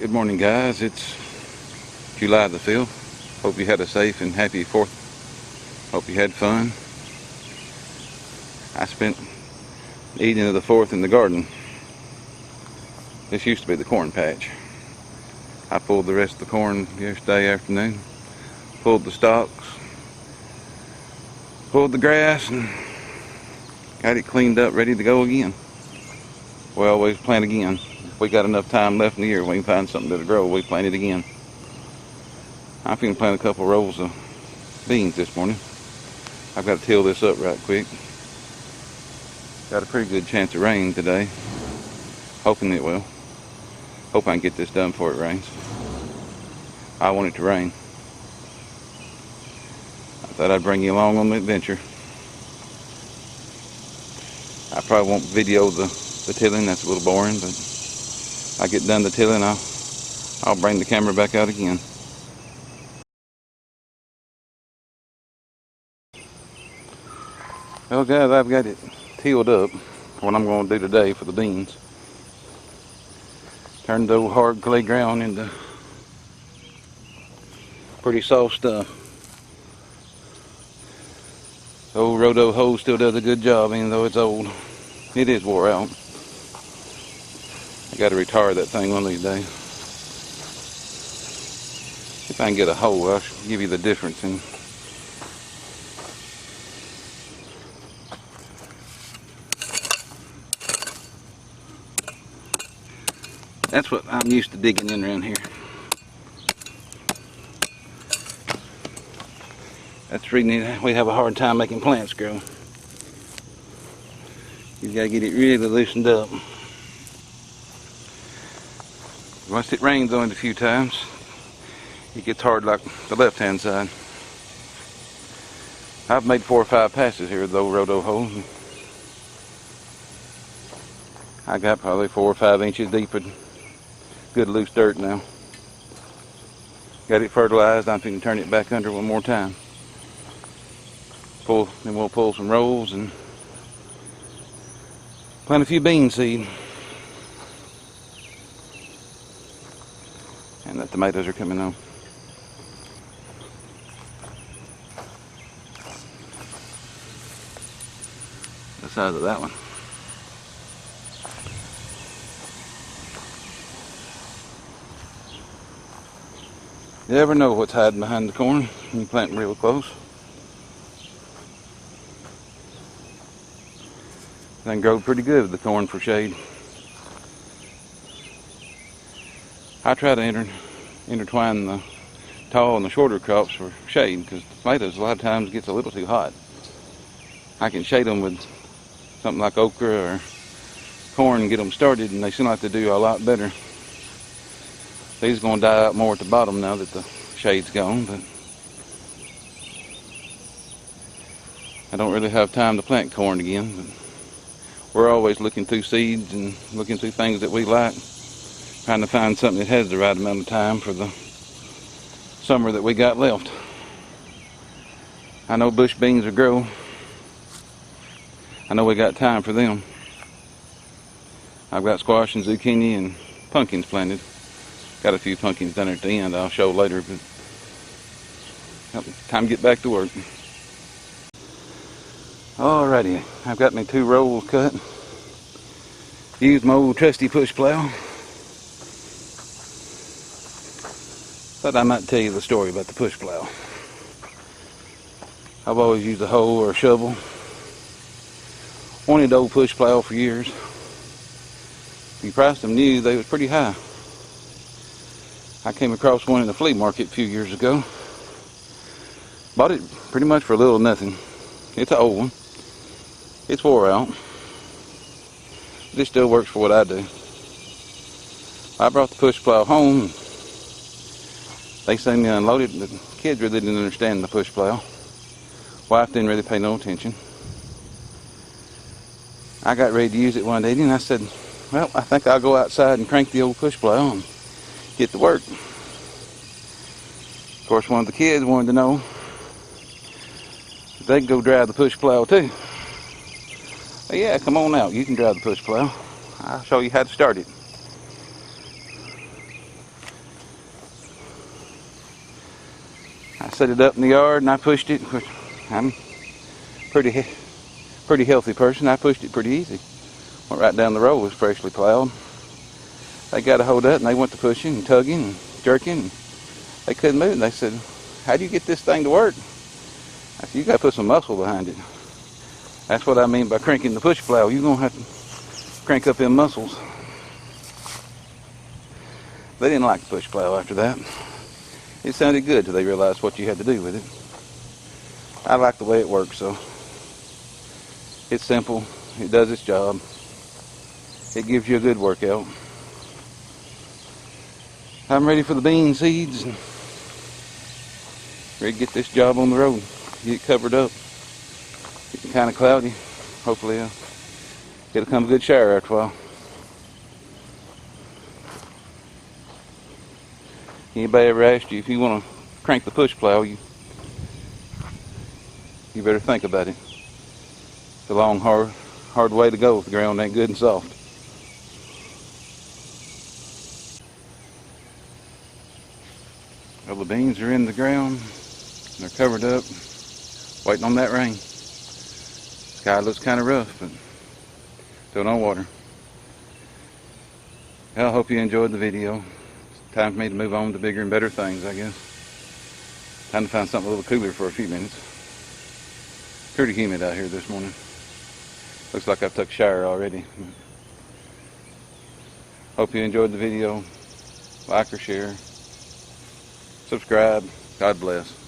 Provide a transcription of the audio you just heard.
Good morning, guys. It's July the 5th. Hope you had a safe and happy 4th. Hope you had fun. I spent the evening of the 4th in the garden. This used to be the corn patch. I pulled the rest of the corn yesterday afternoon. Pulled the stalks. Pulled the grass and got it cleaned up, ready to go again. We always plant again. If we got enough time left in the year, we can find something that'll grow, we plant it again. I'm finna plant a couple rows of beans this morning. I've got to till this up right quick. Got a pretty good chance of rain today. Hoping it will. Hope I can get this done before it rains. I want it to rain. I thought I'd bring you along on the adventure. I probably won't video the tilling, that's a little boring, but I get done the tilling, I'll bring the camera back out again. Well guys, I've got it tilled up. What I'm going to do today for the beans. Turn the old hard clay ground into pretty soft stuff. The old roto hoe still does a good job, even though it's old. It is wore out. I got to retire that thing one of these days. If I can get a hoe, I'll give you the difference in. That's what I'm used to digging in around here. That's the reason we have a hard time making plants grow. You gotta get it really loosened up. Once it rains on it a few times, it gets hard like the left-hand side. I've made 4 or 5 passes here with the old roto hoe. I got probably 4 or 5 inches deep of good loose dirt now. Got it fertilized. I'm going to turn it back under one more time. Then we'll pull some rolls and plant a few bean seed. And the tomatoes are coming on. The size of that one. You never know what's hiding behind the corn when you plant them real close. They can grow pretty good with the corn for shade. I try to intertwine the tall and the shorter crops for shade, because the tomatoes a lot of times gets a little too hot. I can shade them with something like okra or corn and get them started, and they seem like they do a lot better. These are going to die out more at the bottom now that the shade's gone, but I don't really have time to plant corn again. But we're always looking through seeds and looking through things that we like, trying to find something that has the right amount of time for the summer that we got left. I know bush beans will grow. I know we got time for them. I've got squash and zucchini and pumpkins planted. Got a few pumpkins down there at the end I'll show later, but time to get back to work. Alrighty, I've got my 2 rolls cut. Used my old trusty push plow. Thought I might tell you the story about the push plow. I've always used a hoe or a shovel. Wanted the old push plow for years. If you priced them new, they was pretty high. I came across one in the flea market a few years ago. Bought it pretty much for a little nothing. It's an old one. It's wore out. But it still works for what I do. I brought the push plow home. They seen me unload it. The kids really didn't understand the push plow. Wife didn't really pay no attention. I got ready to use it one day and I said, well, I think I'll go outside and crank the old push plow and get to work. Of course, one of the kids wanted to know if they could go drive the push plow too. But yeah, come on out. You can drive the push plow. I'll show you how to start it. set it up in the yard and I pushed it. I'm pretty healthy person. I pushed it pretty easy. Went right down the road, was freshly plowed. They got a hold of it and they went to pushing and tugging and jerking. And they couldn't move. And they said, "How do you get this thing to work?" I said, "You got to put some muscle behind it." That's what I mean by cranking the push plow. You're going to have to crank up them muscles. They didn't like the push plow after that. It sounded good till they realized what you had to do with it. I like the way it works, so it's simple. It does its job. It gives you a good workout. I'm ready for the bean seeds and ready to get this job on the road. Get it covered up. It's kind of cloudy. Hopefully it'll come a good shower after a while. Anybody ever asked you if you want to crank the push plow, you better think about it. It's a long, hard way to go if the ground ain't good and soft. Well, the beans are in the ground. They're covered up, waiting on that rain. Sky looks kind of rough, but still no water. Well, I hope you enjoyed the video. It's time for me to move on to bigger and better things, I guess. Time to find something a little cooler for a few minutes. Pretty humid out here this morning. Looks like I've took a shower already. Hope you enjoyed the video. Like or share. Subscribe. God bless.